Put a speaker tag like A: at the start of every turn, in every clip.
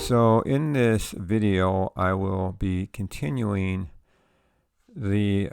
A: So in this video, I will be continuing the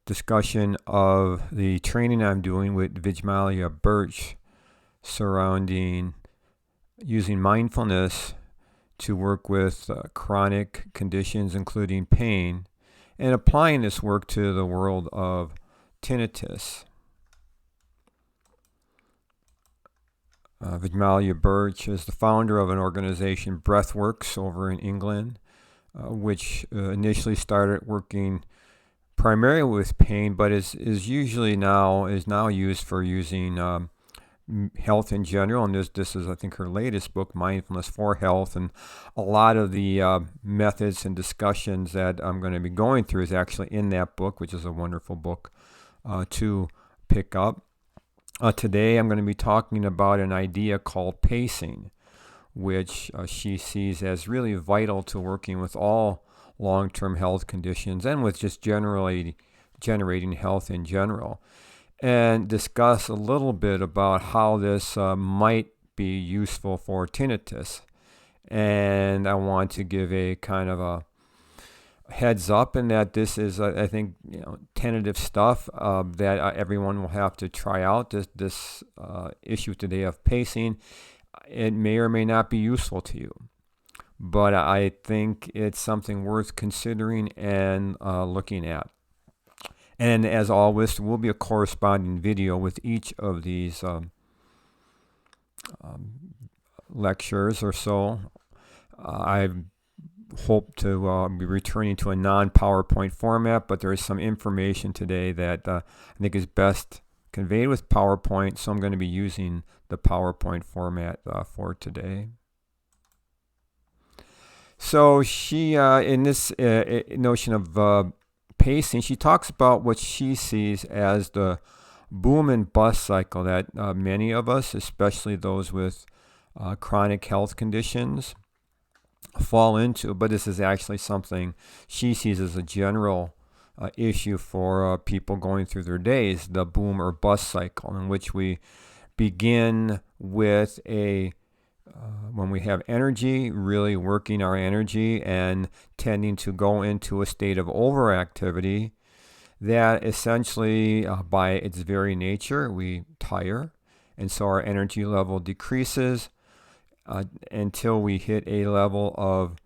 A: discussion of the training I'm doing with Vijmalia Birch surrounding using mindfulness to work with chronic conditions, including pain, and applying this work to the world of tinnitus. Vijmalia Birch is the founder of an organization, Breathworks, over in England, which initially started working primarily with pain, but is now used for using health in general. And this is, I think, her latest book, Mindfulness for Health. And a lot of the methods and discussions that I'm going to be going through is actually in that book, which is a wonderful book to pick up. Today I'm going to be talking about an idea called pacing, which she sees as really vital to working with all long-term health conditions and with just generally generating health in general, and discuss a little bit about how this might be useful for tinnitus. And I want to give a kind of a heads up in that this is, I think, tentative stuff that everyone will have to try out. This issue today of pacing, it may or may not be useful to you, but I think it's something worth considering and looking at. And as always, there will be a corresponding video with each of these lectures or so. I hope to be returning to a non-PowerPoint format, but there is some information today that I think is best conveyed with PowerPoint, so I'm going to be using the PowerPoint format for today. So she, in this notion of pacing, she talks about what she sees as the boom and bust cycle that many of us, especially those with chronic health conditions, fall into. But this is actually something she sees as a general issue for people going through their days, the boom or bust cycle, in which we begin with when we have energy, really working our energy and tending to go into a state of overactivity that essentially, by its very nature, we tire. And so our energy level decreases until we hit a level of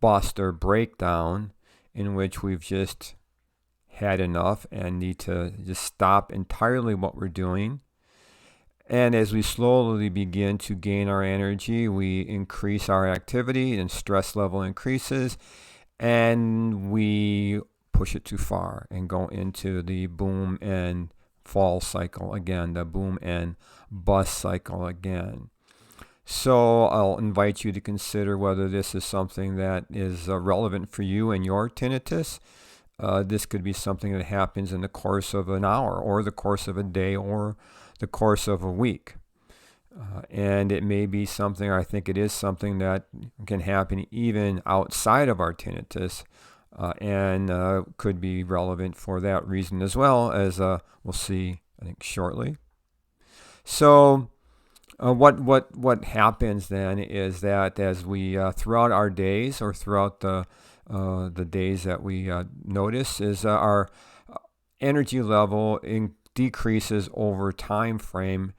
A: bust or breakdown, in which we've just had enough and need to just stop entirely what we're doing. And as we slowly begin to gain our energy, we increase our activity and stress level increases, and we push it too far and go into the boom and fall cycle again, the boom and bust cycle again. So I'll invite you to consider whether this is something that is relevant for you and your tinnitus. This could be something that happens in the course of an hour or the course of a day or the course of a week. And it may be something, or I think it is something, that can happen even outside of our tinnitus and could be relevant for that reason as well, as we'll see, I think, shortly. So what happens then is that as we throughout our days, or throughout the days that we notice, is our energy level decreases over time frame,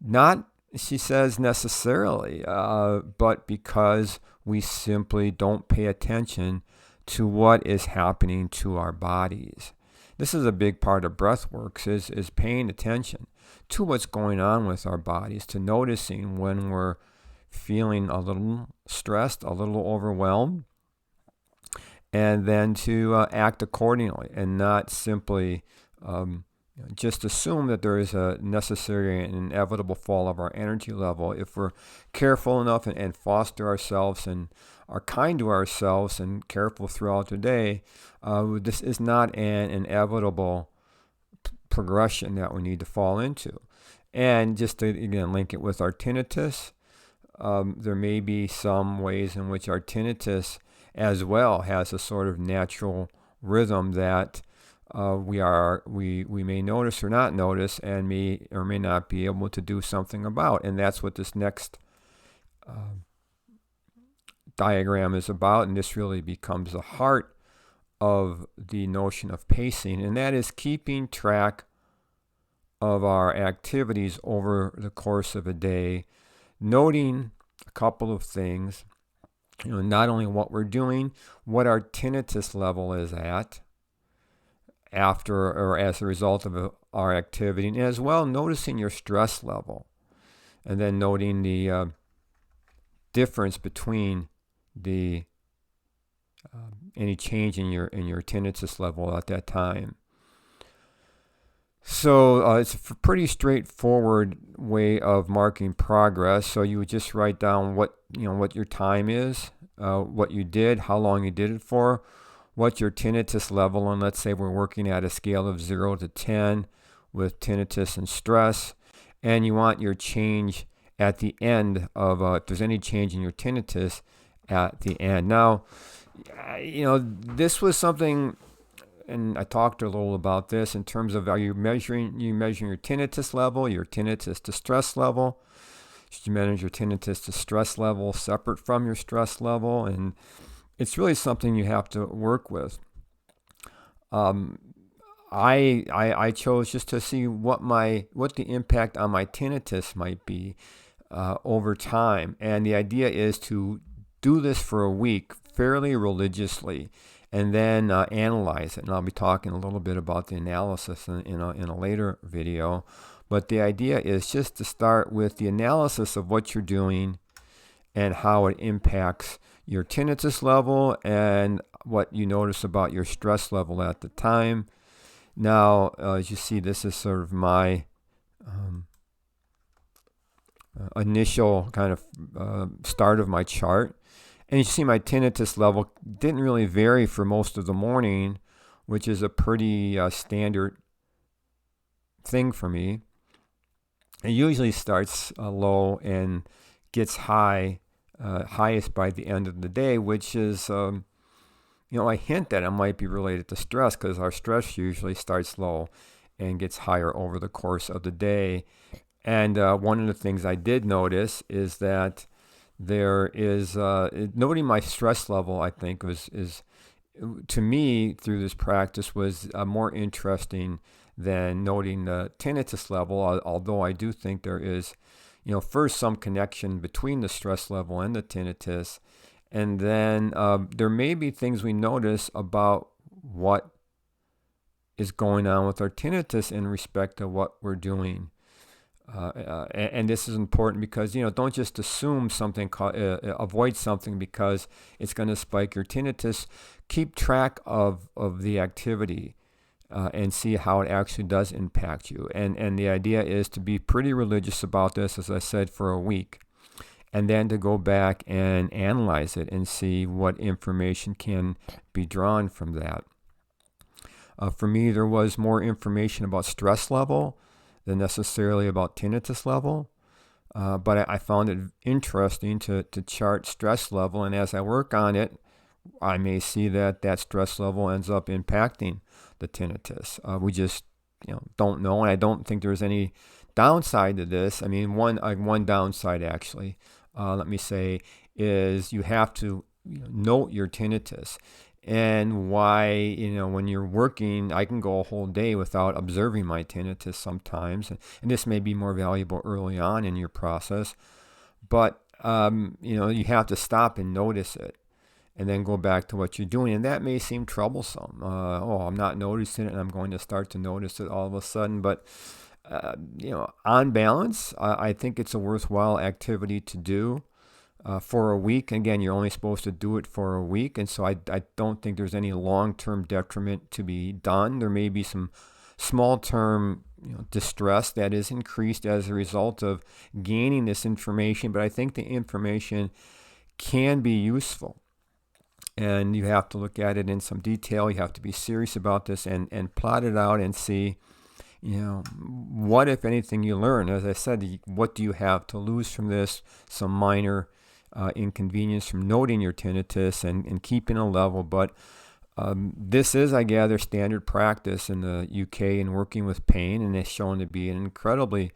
A: not, she says, necessarily, but because we simply don't pay attention to what is happening to our bodies. This is a big part of breathworks, is paying attention to what's going on with our bodies, to noticing when we're feeling a little stressed, a little overwhelmed, and then to act accordingly, and not simply just assume that there is a necessary and inevitable fall of our energy level. If we're careful enough and foster ourselves and are kind to ourselves and careful throughout the day, this is not an inevitable progression that we need to fall into. And just to, again, link it with our tinnitus, there may be some ways in which our tinnitus as well has a sort of natural rhythm that we may notice or not notice, and may or may not be able to do something about. And that's what this next diagram is about, and this really becomes the heart of the notion of pacing, and that is keeping track of our activities over the course of a day, noting a couple of things, not only what we're doing, what our tinnitus level is at after or as a result of our activity, and as well noticing your stress level, and then noting the difference between the any change in your tinnitus level at that time. So it's a pretty straightforward way of marking progress. So you would just write down what your time is, what you did, how long you did it for, what your tinnitus level, and let's say we're working at a scale of 0 to 10 with tinnitus and stress, and you want your change at the end of, if there's any change in your tinnitus at the end. Now, this was something, and I talked a little about this in terms of, are you measuring your tinnitus level, your tinnitus to stress level? Should you manage your tinnitus to stress level separate from your stress level? And it's really something you have to work with. I chose just to see what the impact on my tinnitus might be over time, and the idea is to do this for a week fairly religiously, and then analyze it. And I'll be talking a little bit about the analysis in a later video. But the idea is just to start with the analysis of what you're doing and how it impacts your tinnitus level and what you notice about your stress level at the time. Now, as you see, this is sort of my initial kind of start of my chart. And you see my tinnitus level didn't really vary for most of the morning, which is a pretty standard thing for me. It usually starts low and gets highest by the end of the day, which is, I hint that it might be related to stress, because our stress usually starts low and gets higher over the course of the day. And one of the things I did notice is that there is, noting my stress level, I think, is to me, through this practice, was more interesting than noting the tinnitus level, although I do think there is, first some connection between the stress level and the tinnitus. And then there may be things we notice about what is going on with our tinnitus in respect to what we're doing. And this is important because, don't just assume something, avoid something because it's going to spike your tinnitus. Keep track of the activity and see how it actually does impact you. And the idea is to be pretty religious about this, as I said, for a week, and then to go back and analyze it and see what information can be drawn from that. For me, there was more information about stress level than necessarily about tinnitus level. But I found it interesting to chart stress level, and as I work on it, I may see that stress level ends up impacting the tinnitus. We just don't know, and I don't think there's any downside to this. I mean, one downside actually, let me say, is you have to note your tinnitus. And why, when you're working, I can go a whole day without observing my tinnitus sometimes. And this may be more valuable early on in your process. But, you have to stop and notice it and then go back to what you're doing. And that may seem troublesome. I'm not noticing it, and I'm going to start to notice it all of a sudden. But, on balance, I think it's a worthwhile activity to do. For a week. Again, you're only supposed to do it for a week, and so I don't think there's any long-term detriment to be done. There may be some small-term distress that is increased as a result of gaining this information, but I think the information can be useful. And you have to look at it in some detail. You have to be serious about this and plot it out and see, what, if anything, you learn. As I said, what do you have to lose from this? Some minor inconvenience from noting your tinnitus and keeping a level. But this is, I gather, standard practice in the UK in working with pain, and it's shown to be an incredibly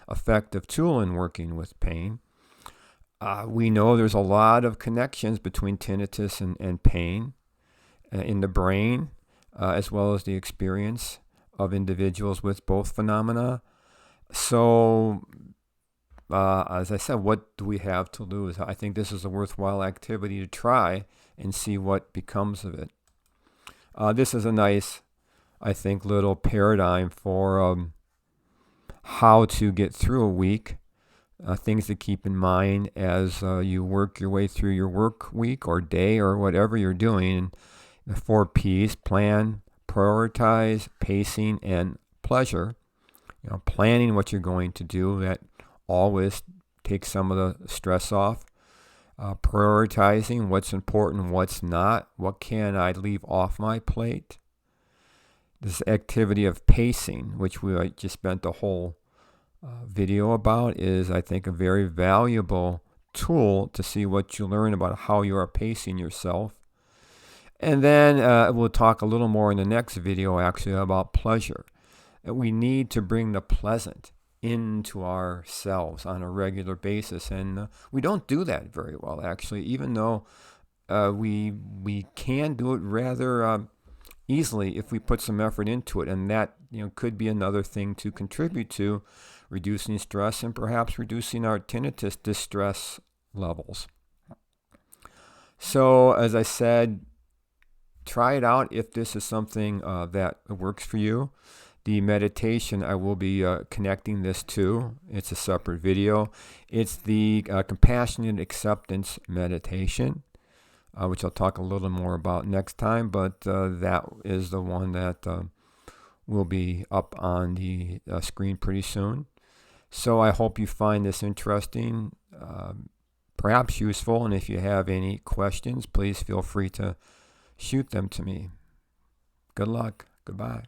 A: effective tool in working with pain. We know there's a lot of connections between tinnitus and pain in the brain, as well as the experience of individuals with both phenomena. So, as I said, what do we have to lose? I think this is a worthwhile activity to try and see what becomes of it. This is a nice, I think, little paradigm for how to get through a week. Things to keep in mind as you work your way through your work week or day or whatever you're doing. The 4 P's: plan, prioritize, pacing, and pleasure. Planning what you're going to do, that always takes some of the stress off. Prioritizing what's important, what's not. What can I leave off my plate? This activity of pacing, which we just spent a whole video about, is, I think, a very valuable tool to see what you learn about how you are pacing yourself. And then we'll talk a little more in the next video, actually, about pleasure. That we need to bring the pleasant into ourselves on a regular basis, and we don't do that very well, actually, even though we can do it rather easily if we put some effort into it, and that could be another thing to contribute to reducing stress and perhaps reducing our tinnitus distress levels. So, as I said, try it out if this is something that works for you. The meditation, I will be connecting this to. It's a separate video. It's the compassionate acceptance meditation, which I'll talk a little more about next time, but that is the one that will be up on the screen pretty soon. So I hope you find this interesting, perhaps useful, and if you have any questions, please feel free to shoot them to me. Good luck. Goodbye.